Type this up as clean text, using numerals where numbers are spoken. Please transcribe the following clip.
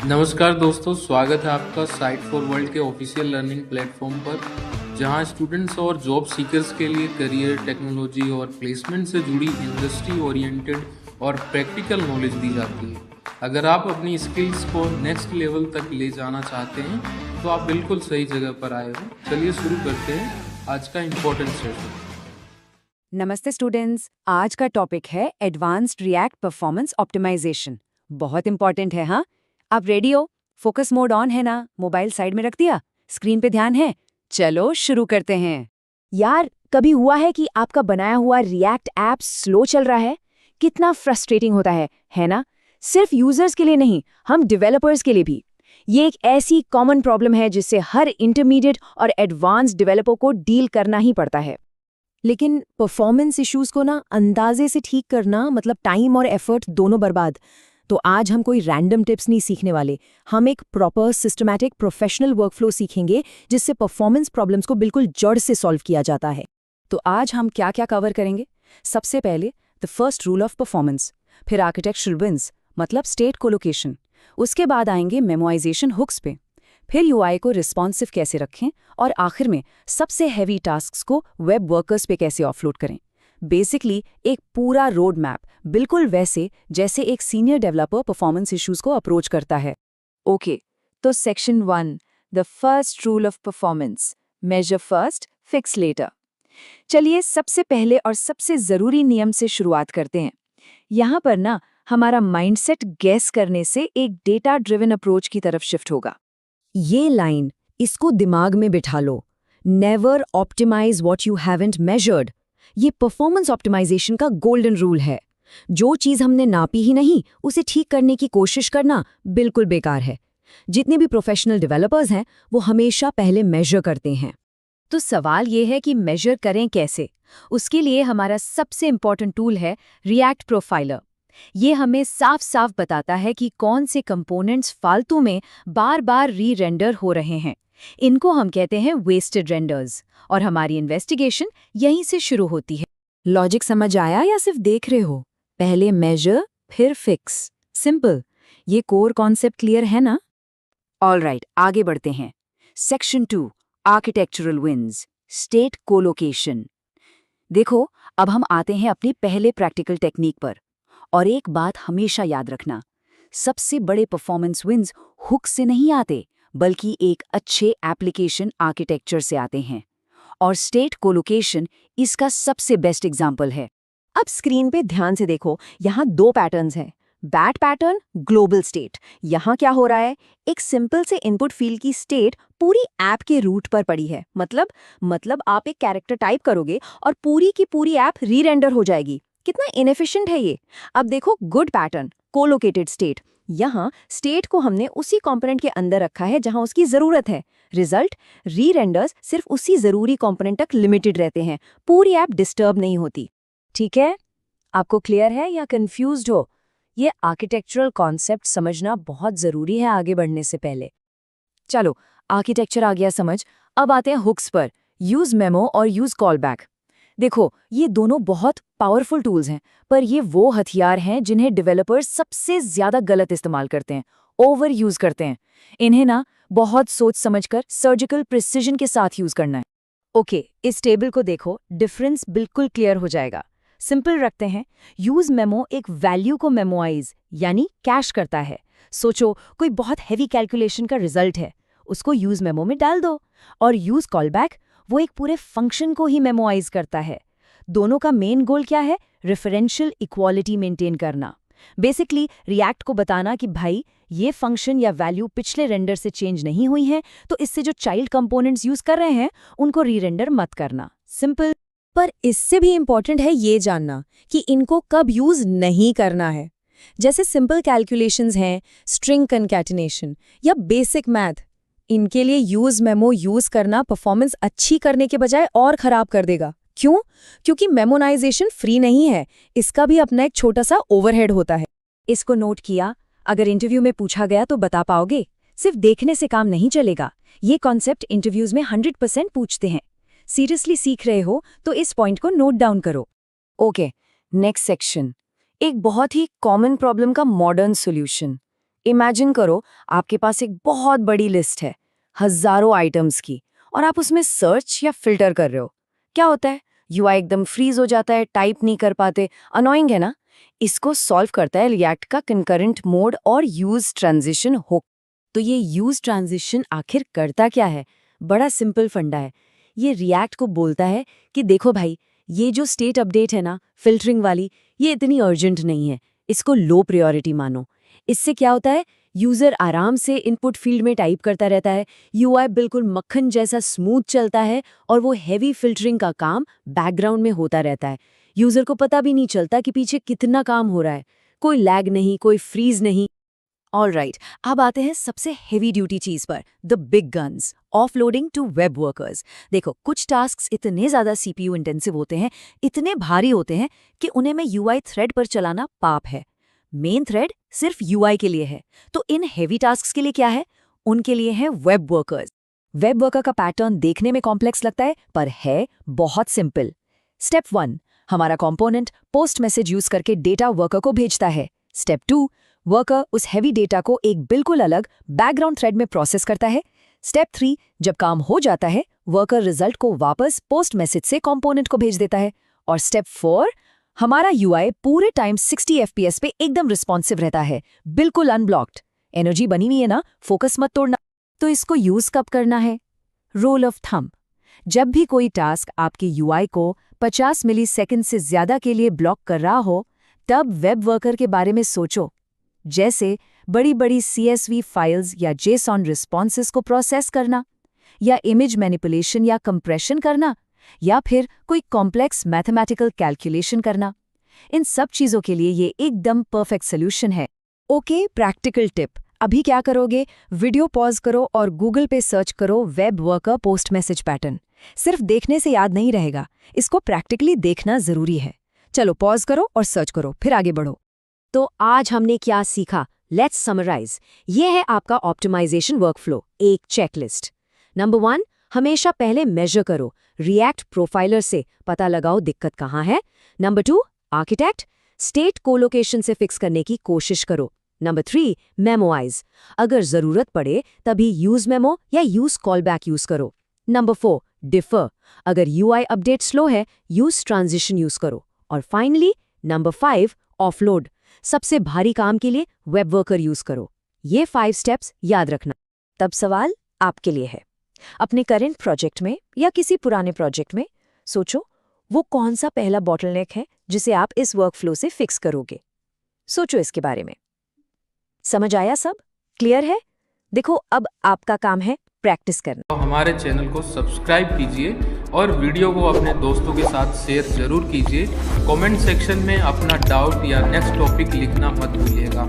नमस्कार दोस्तों, स्वागत है आपका साइट फॉर वर्ल्ड के ऑफिशियल लर्निंग प्लेटफॉर्म पर, जहां स्टूडेंट्स और जॉब सीकर्स के लिए करियर, टेक्नोलॉजी और प्लेसमेंट से जुड़ी इंडस्ट्री ओरिएंटेड और प्रैक्टिकल नॉलेज दी जाती है। अगर आप अपनी स्किल्स को नेक्स्ट लेवल तक ले जाना चाहते हैं तो आप बिल्कुल सही जगह पर आए हो। चलिए शुरू करते हैं आज का इम्पोर्टेंट सेशन। नमस्ते स्टूडेंट्स, आज का टॉपिक है एडवांस्ड रिएक्ट परफॉर्मेंस ऑप्टिमाइजेशन। बहुत इंपॉर्टेंट है। हाँ, आप रेडी हो? फोकस मोड ऑन है ना? मोबाइल साइड में रख दिया? स्क्रीन पे ध्यान है? चलो शुरू करते हैं। यार, कभी हुआ है कि आपका बनाया हुआ रिएक्ट ऐप स्लो चल रहा है? कितना फ्रस्ट्रेटिंग होता है ना? सिर्फ यूजर्स के लिए नहीं, हम डेवलपर्स के लिए भी। ये एक ऐसी कॉमन प्रॉब्लम है जिससे हर इंटरमीडिएट और एडवांस डेवलपर को डील करना ही पड़ता है। लेकिन परफॉर्मेंस इश्यूज को ना अंदाजे से ठीक करना मतलब टाइम और एफर्ट दोनों बर्बाद। तो आज हम कोई रैंडम टिप्स नहीं सीखने वाले, हम एक प्रॉपर सिस्टमैटिक प्रोफेशनल वर्कफ्लो सीखेंगे जिससे परफॉर्मेंस प्रॉब्लम्स को बिल्कुल जड़ से सॉल्व किया जाता है। तो आज हम क्या क्या कवर करेंगे? सबसे पहले the first rule of performance, फिर आर्किटेक्चरल विंस मतलब स्टेट कोलोकेशन, उसके बाद आएंगे मेमोराइजेशन हुक्स पे, फिर यूआई को रिस्पॉन्सिव कैसे रखें, और आखिर में सबसे हैवी टास्क्स को वेब वर्कर्स पे कैसे ऑफलोड करें। बेसिकली एक पूरा रोड मैप, बिल्कुल वैसे जैसे एक सीनियर डेवलपर परफॉर्मेंस इश्यूज को अप्रोच करता है। ओके, तो section 1, the first rule of performance, measure first, fix later. चलिए सबसे पहले और सबसे जरूरी नियम से शुरुआत करते हैं। यहाँ पर ना हमारा माइंडसेट गैस करने से एक डेटा ड्रिवन अप्रोच की तरफ शिफ्ट होगा। ये लाइन, इसको दिमाग में बिठा लो। Never optimise what you haven't measured. ये परफॉर्मेंस ऑप्टिमाइजेशन का गोल्डन रूल है। जो चीज हमने नापी ही नहीं, उसे ठीक करने की कोशिश करना बिल्कुल बेकार है। जितने भी प्रोफेशनल डेवलपर्स हैं, वो हमेशा पहले मेजर करते हैं। तो सवाल ये है कि मेजर करें कैसे? उसके लिए हमारा सबसे इंपॉर्टेंट टूल है रिएक्ट प्रोफाइलर। ये हमें साफ साफ बताता है कि कौन से कंपोनेंट्स फालतू में बार बार री-रेंडर हो रहे हैं। इनको हम कहते हैं वेस्टेड रेंडर्स, और हमारी इन्वेस्टिगेशन यहीं से शुरू होती है। लॉजिक समझ आया या सिर्फ देख रहे हो? पहले मेजर, फिर फिक्स। सिंपल। ये कोर कॉन्सेप्ट क्लियर है ना? ऑलराइट, आगे बढ़ते हैं। Section 2, architectural wins, state colocation. देखो, अब हम आते हैं अपनी पहले प्रैक्टिकल टेक्निक पर। और एक बात हमेशा याद रखना, सबसे बड़े परफॉर्मेंस विंस हुक से नहीं आते, बल्कि एक अच्छे एप्लीकेशन आर्किटेक्चर से आते हैं। और स्टेट कोलोकेशन इसका सबसे बेस्ट एग्जाम्पल है। अब स्क्रीन पे ध्यान से देखो, यहाँ 2 पैटर्न्स हैं। Bat pattern, global state. यहाँ क्या हो रहा है? एक सिंपल से इनपुट फील्ड की स्टेट पूरी ऐप के रूट पर पड़ी है। मतलब आप एक कैरेक्टर टाइप करोगे और पूरी की पूरी ऐप री-रेंडर हो जाएगी। कितना इनएफिशिएंट है ये। अब देखो गुड पैटर्न, कोलोकेटेड स्टेट। यहाँ स्टेट को हमने उसी कंपोनेंट के अंदर रखा है जहां उसकी जरूरत है। रिजल्ट, री-रेंडर्स सिर्फ उसी जरूरी कंपोनेंट तक लिमिटेड रहते हैं, पूरी ऐप डिस्टर्ब नहीं होती। ठीक है? आपको क्लियर है या कंफ्यूज्ड हो? ये आर्किटेक्चरल कॉन्सेप्ट समझना बहुत जरूरी है आगे बढ़ने से पहले। चलो, आर्किटेक्चर आ गया समझ। अब आते हैं हुक्स पर, यूज मेमो और यूज कॉलबैक। देखो, ये दोनों बहुत पावरफुल टूल्स हैं, पर ये वो हथियार हैं जिन्हें डेवलपर्स सबसे ज्यादा गलत इस्तेमाल करते हैं, ओवर यूज करते हैं। इन्हें ना बहुत सोच समझकर सर्जिकल प्रिसिजन के साथ यूज करना है। ओके, इस टेबल को देखो, डिफरेंस बिल्कुल क्लियर हो जाएगा। सिंपल रखते हैं। यूज मेमो एक वैल्यू को मेमोराइज यानी कैश करता है। सोचो कोई बहुत हैवी कैलकुलेशन का रिजल्ट है, उसको यूज मेमो में डाल दो। और यूज कॉलबैक वो एक पूरे फंक्शन को ही मेमोराइज करता है। दोनों का मेन गोल क्या है? रेफरेंशियल इक्वालिटी मेंटेन करना। बेसिकली रिएक्ट को बताना कि भाई ये फंक्शन या वैल्यू पिछले रेंडर से चेंज नहीं हुई है, तो इससे जो चाइल्ड कंपोनेंट्स यूज कर रहे हैं उनको री-रेंडर मत करना। सिंपल। पर इससे भी इंपॉर्टेंट है ये जानना कि इनको कब यूज नहीं करना है। जैसे सिंपल कैलकुलेशंस हैं, स्ट्रिंग कंकैटिनेशन या बेसिक मैथ, इनके लिए यूज मेमो यूज करना परफॉर्मेंस अच्छी करने के बजाय और खराब कर देगा। क्यों? क्योंकि मेमोनाइजेशन फ्री नहीं है, इसका भी अपना एक छोटा सा ओवरहेड होता है। इसको नोट किया? अगर इंटरव्यू में पूछा गया तो बता पाओगे? सिर्फ देखने से काम नहीं चलेगा। ये कॉन्सेप्ट इंटरव्यूज में 100% पूछते हैं। सीरियसली सीख रहे हो तो इस पॉइंट को नोट डाउन करो। ओके, नेक्स्ट सेक्शन, एक बहुत ही कॉमन प्रॉब्लम का मॉडर्न सॉल्यूशन, इमेजिन करो आपके पास एक बहुत बड़ी लिस्ट है, हजारों आइटम्स की, और आप उसमें सर्च या फिल्टर कर रहे हो। क्या होता है? यूआई एकदम फ्रीज हो जाता है, टाइप नहीं कर पाते। अनोइंग है ना? इसको सॉल्व करता है रिएक्ट का कंकरेंट मोड और यूज ट्रांजिशन हुक। तो ये यूज ट्रांजिशन आखिर करता क्या है? बड़ा सिंपल फंडा है। ये रिएक्ट को बोलता है कि देखो भाई, ये जो स्टेट अपडेट है ना, फिल्टरिंग वाली, ये इतनी अर्जेंट नहीं है, इसको लो प्रायोरिटी मानो। इससे क्या होता है? यूजर आराम से इनपुट फील्ड में टाइप करता रहता है, यूआई बिल्कुल मक्खन जैसा स्मूथ चलता है और वो हैवी फिल्टरिंग का काम बैकग्राउंड में होता रहता है। यूजर को पता भी नहीं चलता कि पीछे कितना काम हो रहा है। कोई लैग नहीं, कोई फ्रीज नहीं। ऑलराइट, अब आते हैं सबसे हेवी ड्यूटी चीज पर, the big guns, offloading to web workers. देखो, कुछ टास्क्स इतने ज्यादा सीपीयू इंटेंसिव होते हैं, इतने भारी होते हैं कि उन्हें में यूआई थ्रेड पर चलाना पाप है। मेन थ्रेड सिर्फ यूआई के लिए है, तो इन हेवी टास्क्स के लिए क्या है? उनके लिए है वेब वर्कर्स। वेब वर्कर का पैटर्न देखने में कॉम्प्लेक्स लगता है, पर है बहुत सिंपल। स्टेप 1, हमारा कंपोनेंट पोस्ट मैसेज यूज करके डेटा वर्कर को भेजता है। स्टेप 2, वर्कर उस हैवी डेटा को एक बिल्कुल अलग बैकग्राउंड थ्रेड में प्रोसेस करता है। स्टेप 3, जब काम हो जाता है, वर्कर रिजल्ट को वापस पोस्ट मैसेज से कंपोनेंट को भेज देता है। और स्टेप 4, हमारा यूआई पूरे टाइम 60 FPS पे एकदम रिस्पॉन्सिव रहता है, बिल्कुल अनब्लॉक्ड। एनर्जी बनी हुई है ना, फोकस मत तोड़ना। तो इसको यूज कब करना है? रोल ऑफ थंब, जब भी कोई टास्क आपके यूआई को 50 मिलीसेकंड से ज्यादा के लिए ब्लॉक कर रहा हो, तब वेब वर्कर के बारे में सोचो। जैसे बड़ी बड़ी CSV फाइल्स या JSON रिस्पॉन्सेस को प्रोसेस करना, या इमेज मैनिपुलेशन या कंप्रेशन करना, या फिर कोई कॉम्प्लेक्स मैथमेटिकल कैलकुलेशन करना। इन सब चीजों के लिए ये एकदम परफेक्ट सोल्यूशन है। Okay, practical tip. अभी क्या करोगे? वीडियो पॉज करो और गूगल पे सर्च करो web worker post message pattern. सिर्फ देखने से याद नहीं रहेगा, इसको प्रैक्टिकली देखना जरूरी है। चलो पॉज करो और सर्च करो, फिर आगे बढ़ो। तो आज हमने क्या सीखा? Let's summarize. ये है आपका ऑप्टिमाइजेशन वर्कफ्लो, एक चेकलिस्ट। नंबर 1, हमेशा पहले मेजर करो, रिएक्ट प्रोफाइलर से पता लगाओ दिक्कत कहाँ है। नंबर 2, आर्किटेक्ट, स्टेट कोलोकेशन से फिक्स करने की कोशिश करो। नंबर 3, मेमोआइज, अगर जरूरत पड़े तभी यूज मेमो या यूज कॉलबैक यूज करो। नंबर 4, डिफर, अगर यूआई अपडेट स्लो है, यूज ट्रांजिशन यूज करो। और फाइनली नंबर 5, ऑफलोड, सबसे भारी काम के लिए वेब वर्कर यूज करो। ये 5 स्टेप्स याद रखना। तब सवाल आपके लिए है, अपने करंट प्रोजेक्ट में या किसी पुराने प्रोजेक्ट में सोचो, वो कौन सा पहला बॉटलनेक है जिसे आप इस वर्कफ्लो से फिक्स करोगे। सोचो इसके बारे में। समझ आया? सब क्लियर है? देखो, अब आपका काम है प्रैक्टिस करना। तो हमारे चैनल को सब्सक्राइब कीजिए और वीडियो को अपने दोस्तों के साथ शेयर जरूर कीजिए। कमेंट सेक्शन में अपना डाउट या नेक्स्ट टॉपिक लिखना मत भूलिएगा।